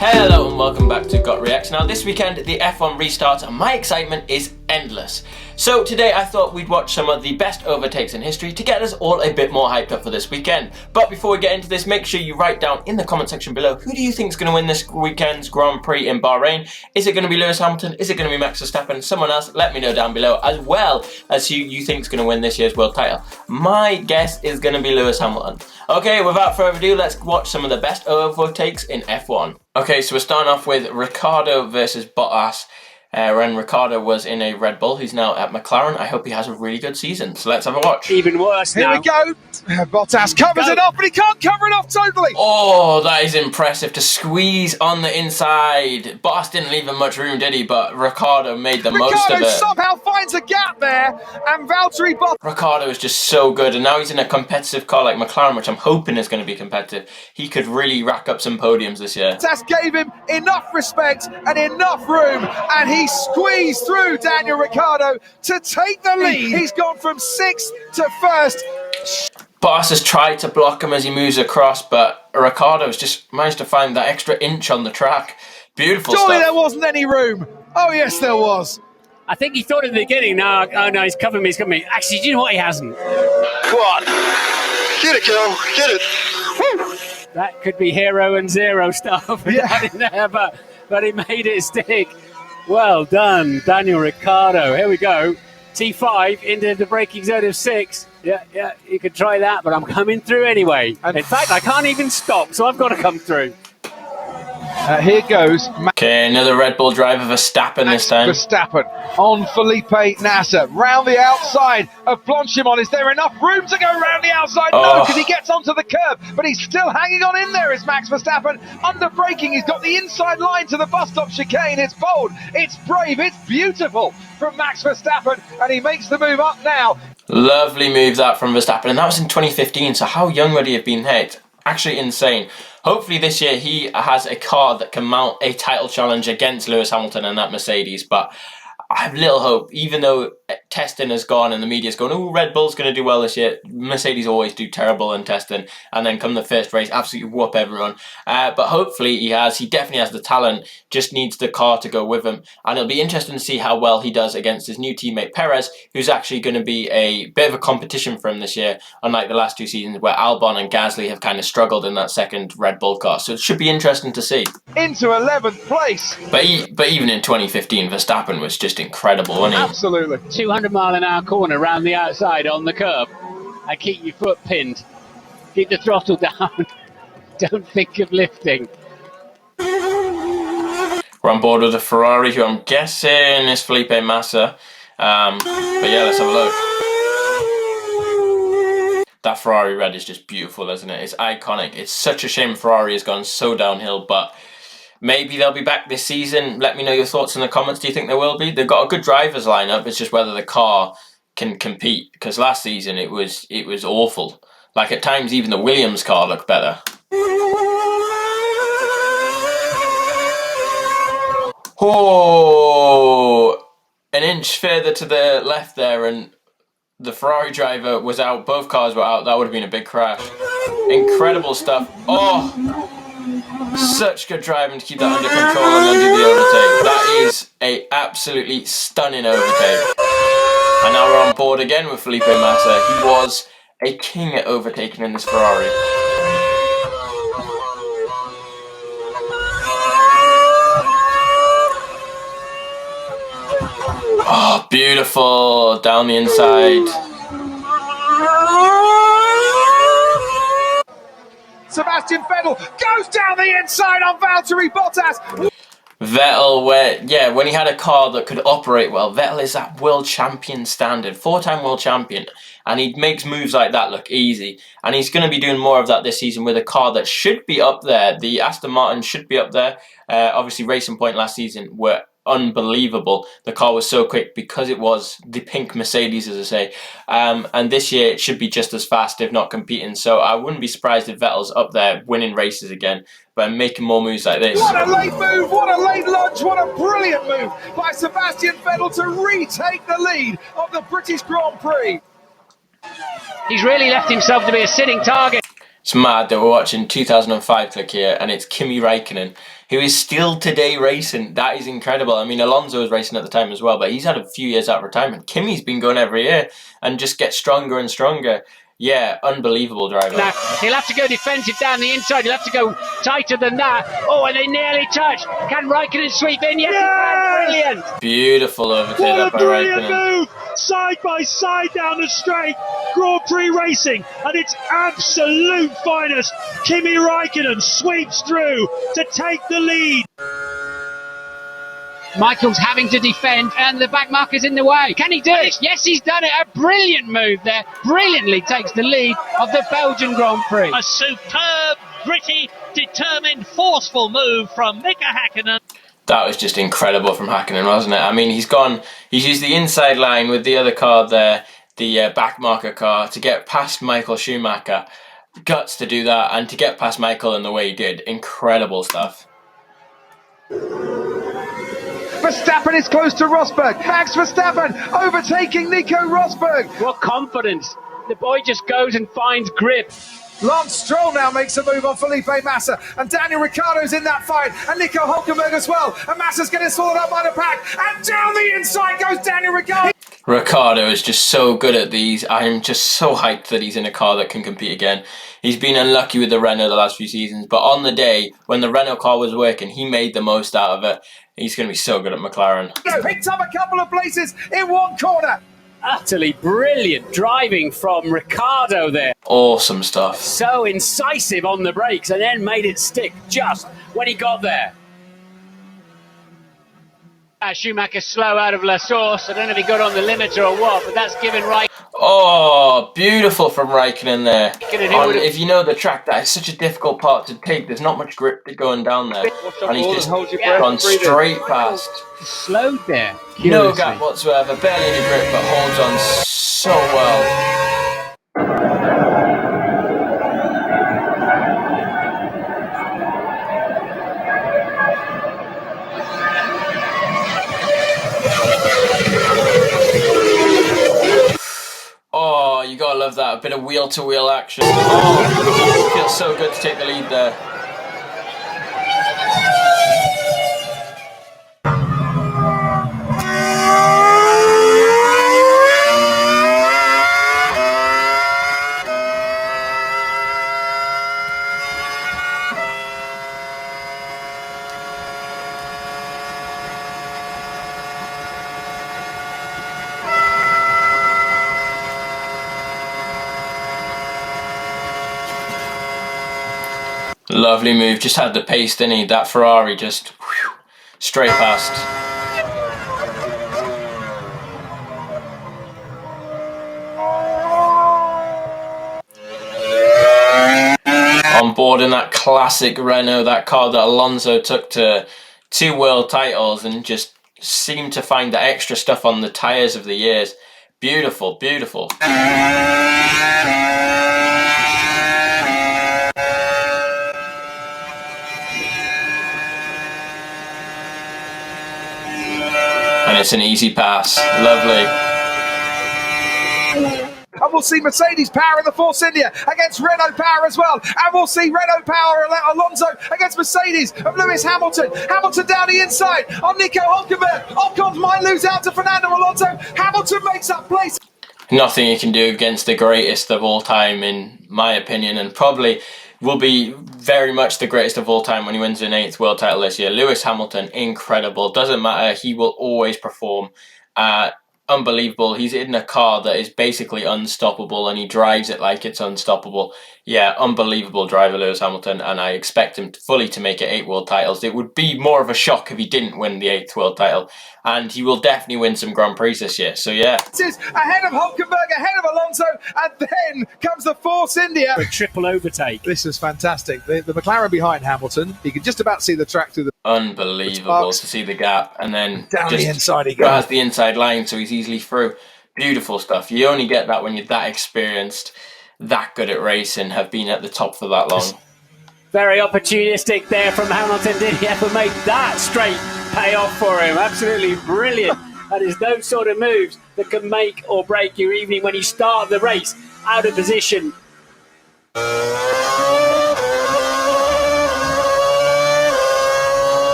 Hello and welcome back to Got Reacts. Now this weekend the F1 restarts and my excitement is endless. So today I thought we'd watch some of the best overtakes in history to get us all a bit more hyped up for this weekend. But before we get into this, make sure you write down in the comment section below who do you think is going to win this weekend's Grand Prix in Bahrain. Is it going to be Lewis Hamilton? Is it going to be Max Verstappen? Someone else? Let me know down below, as well as who you think is going to win this year's world title. My guess is going to be Lewis Hamilton. Okay, without further ado, let's watch some of the best overtakes in F1. Okay, so we're starting off with Ricciardo versus Bottas. When Ricciardo was in a Red Bull, he's now at McLaren. I hope he has a really good season. So let's have a watch. Even worse now. Here we go. Bottas covers it off, but he can't cover it off totally. Oh, that is impressive to squeeze on the inside. Bottas didn't leave him much room, did he? But Ricciardo made the most of it. Somehow finds a gap there, and Valtteri Bottas. Ricciardo is just so good, and now he's in a competitive car like McLaren, which I'm hoping is going to be competitive. He could really rack up some podiums this year. Bottas gave him enough respect and enough room, and he squeezed through Daniel Ricciardo to take the lead. He's gone from 6th to 1st. Bottas has tried to block him as he moves across, but Ricciardo's just managed to find that extra inch on the track. Beautiful Surely stuff. there wasn't any room. Oh yes, there was. I think he thought at the beginning, no, oh no, he's covering me, he's covering me. Actually, do you know what? He hasn't. Come on. Get it, Kel. Get it. Whew. That could be hero and zero stuff in there, but he made it stick. Well done, Daniel Ricciardo. Here we go. T5 into the braking zone of 6. Yeah, you could try that, but I'm coming through anyway. In fact, I can't even stop, so I've got to come through. Here goes. Okay, another Red Bull driver, Verstappen this time. Verstappen on Felipe Nasser. Round the outside of Blanchimont. Is there enough room to go round the outside? No, because he gets onto the curb, but he's still hanging on in there, is Max Verstappen. Under braking, he's got the inside line to the bus stop chicane. It's bold, it's brave, it's beautiful from Max Verstappen, and he makes the move up now. Lovely move that from Verstappen, and that was in 2015, so how young would he have been there? It's actually insane. Hopefully this year he has a car that can mount a title challenge against Lewis Hamilton and that Mercedes, but I have little hope, even though testing has gone and the media's going, oh, Red Bull's going to do well this year. Mercedes always do terrible in testing, and then come the first race, absolutely whoop everyone. But hopefully he definitely has the talent, just needs the car to go with him. And it'll be interesting to see how well he does against his new teammate Perez, who's actually going to be a bit of a competition for him this year, unlike the last 2 seasons where Albon and Gasly have kind of struggled in that second Red Bull car. So it should be interesting to see. Into 11th place. But even in 2015, Verstappen was just incredible, wasn't he? Absolutely. 200-mile-an-hour corner round the outside on the curb. And keep your foot pinned. Keep the throttle down. Don't think of lifting. We're on board with the Ferrari, who I'm guessing is Felipe Massa. But yeah, let's have a look. That Ferrari red is just beautiful, isn't it? It's iconic. It's such a shame Ferrari has gone so downhill, but maybe they'll be back this season. Let me know your thoughts in the comments. Do you think they will be? They've got a good drivers lineup. It's just whether the car can compete. Because last season it was awful. Like at times even the Williams car looked better. Oh, an inch further to the left there, and the Ferrari driver was out. Both cars were out. That would have been a big crash. Incredible stuff. Oh, such good driving to keep that under control and then do the overtake. That is a absolutely stunning overtake. And now we're on board again with Felipe Massa. He was a king at overtaking in this Ferrari. Oh, beautiful. Down the inside. Sebastian Vettel goes down the inside on Valtteri Bottas. Vettel, when he had a car that could operate well, Vettel is that world champion standard, 4-time world champion, and he makes moves like that look easy. And he's going to be doing more of that this season with a car that should be up there. The Aston Martin should be up there. Obviously, Racing Point last season were unbelievable. The car was so quick because it was the pink Mercedes, as I say. And this year it should be just as fast, if not competing. So I wouldn't be surprised if Vettel's up there winning races again, but making more moves like this. What a late move, what a late lunge, what a brilliant move by Sebastian Vettel to retake the lead of the British Grand Prix. He's really left himself to be a sitting target. It's mad that we're watching 2005 click here, and it's Kimi Räikkönen, who is still today racing. That is incredible. I mean, Alonso was racing at the time as well, but he's had a few years out of retirement. Kimi's been going every year and just gets stronger and stronger. Yeah, unbelievable driver. Now, he'll have to go defensive down the inside. He'll have to go tighter than that. Oh, and they nearly touch. Can Räikkönen sweep in? Yes, he can. Brilliant. Beautiful overtake What a by brilliant Räikkönen. move! Side by side down the straight. Grand Prix racing at its absolute finest. Kimi Räikkönen sweeps through to take the lead. Michael's having to defend, and the back marker's in the way. Can he do it? Yes, he's done it. A brilliant move there. Brilliantly takes the lead of the Belgian Grand Prix. A superb, gritty, determined, forceful move from Mika Häkkinen. That was just incredible from Häkkinen, wasn't it? I mean, he's used the inside line with the other car there, the back marker car, to get past Michael Schumacher. Guts to do that, and to get past Michael in the way he did. Incredible stuff. Verstappen is close to Rosberg. Max Verstappen overtaking Nico Rosberg. What confidence. The boy just goes and finds grip. Lance Stroll now makes a move on Felipe Massa, and Daniel Ricciardo's in that fight, and Nico Hülkenberg as well, and Massa's getting sorted out by the pack, and down the inside goes Daniel Ricciardo. Ricciardo is just so good at these. I'm just so hyped that he's in a car that can compete again. He's been unlucky with the Renault the last few seasons, but on the day when the Renault car was working, he made the most out of it. He's going to be so good at McLaren. Picked up a couple of places in one corner. Utterly brilliant driving from Ricciardo there. Awesome stuff. So incisive on the brakes, and then made it stick just when he got there. Schumacher slow out of La Source. I don't know if he got on the limiter or what, but that's given Räikkönen. Oh, beautiful from Räikkönen there. If you know the track, that is such a difficult part to take. There's not much grip going down there. And he's just gone straight past. Slowed there. No gap whatsoever, barely any grip, but holds on so well. Oh, you gotta love that. A bit of wheel-to-wheel action. Oh, feels so good to take the lead there. Lovely move, just had the pace, didn't he? That Ferrari just straight past. On board in that classic Renault, that car that Alonso took to 2 world titles and just seemed to find the extra stuff on the tyres of the years. Beautiful, beautiful. And it's an easy pass. Lovely. And we'll see Mercedes power in the Force India against Renault power as well. And we'll see Renault power Alonso against Mercedes of Lewis Hamilton. Hamilton down the inside on Nico Hülkenberg. Ocon might lose out to Fernando Alonso. Hamilton makes up place. Nothing you can do against the greatest of all time, in my opinion, and probably will be very much the greatest of all time when he wins an 8th world title this year. Lewis Hamilton, incredible. Doesn't matter, he will always perform. Unbelievable. He's in a car that is basically unstoppable, and he drives it like it's unstoppable. Yeah, unbelievable driver, Lewis Hamilton, and I expect him fully to make it 8 world titles. It would be more of a shock if he didn't win the 8th world title, and he will definitely win some Grand Prix this year, so yeah. This is ahead of Hülkenberg, ahead of Alonso, and then comes the Force India. A triple overtake. This is fantastic. The McLaren behind Hamilton, you can just about see the track through the... Unbelievable to see the gap, and then down just the inside he goes. has the inside line, so he's easily through. Beautiful stuff. You only get that when you're that experienced, that good at racing, have been at the top for that long. Very opportunistic there from Hamilton. Did he ever make that straight pay off for him? Absolutely brilliant. That is those sort of moves that can make or break your evening when you start the race out of position.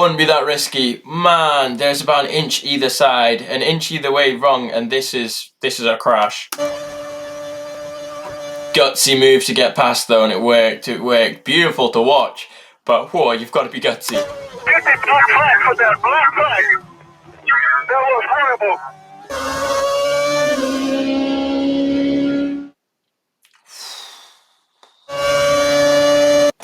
wouldn't be that risky. Man, there's about an inch either side, an inch either way wrong, and this is a crash. Gutsy move to get past though, and it worked. It worked. Beautiful to watch, but whoa, you've got to be gutsy. Get the black flag for that, black flag. That was horrible.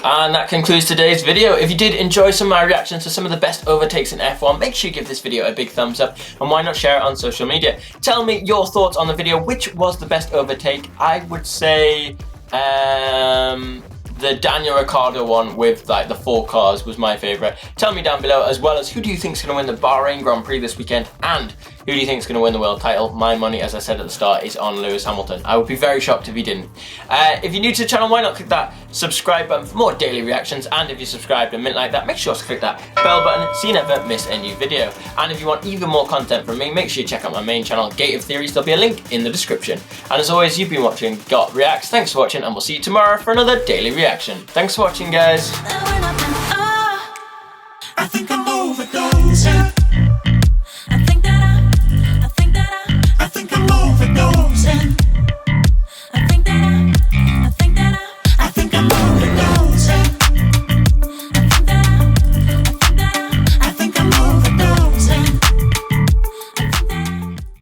And that concludes today's video. If you did enjoy some of my reactions to some of the best overtakes in F1, make sure you give this video a big thumbs up, and why not share it on social media. Tell me your thoughts on the video. Which was the best overtake? I would say the Daniel Ricciardo one with like the 4 cars was my favourite. Tell me down below, as well as who do you think is going to win the Bahrain Grand Prix this weekend, and who do you think is going to win the world title? My money, as I said at the start, is on Lewis Hamilton. I would be very shocked if he didn't. If you're new to the channel, why not click that subscribe button for more daily reactions, and if you're subscribed and mint like that, make sure to click that bell button so you never miss a new video. And if you want even more content from me, make sure you check out my main channel, Gate of Theories. There'll be a link in the description. And as always, you've been watching Got Reacts. Thanks for watching, and we'll see you tomorrow for another daily reaction. Thanks for watching, guys. I think I'm overdosing.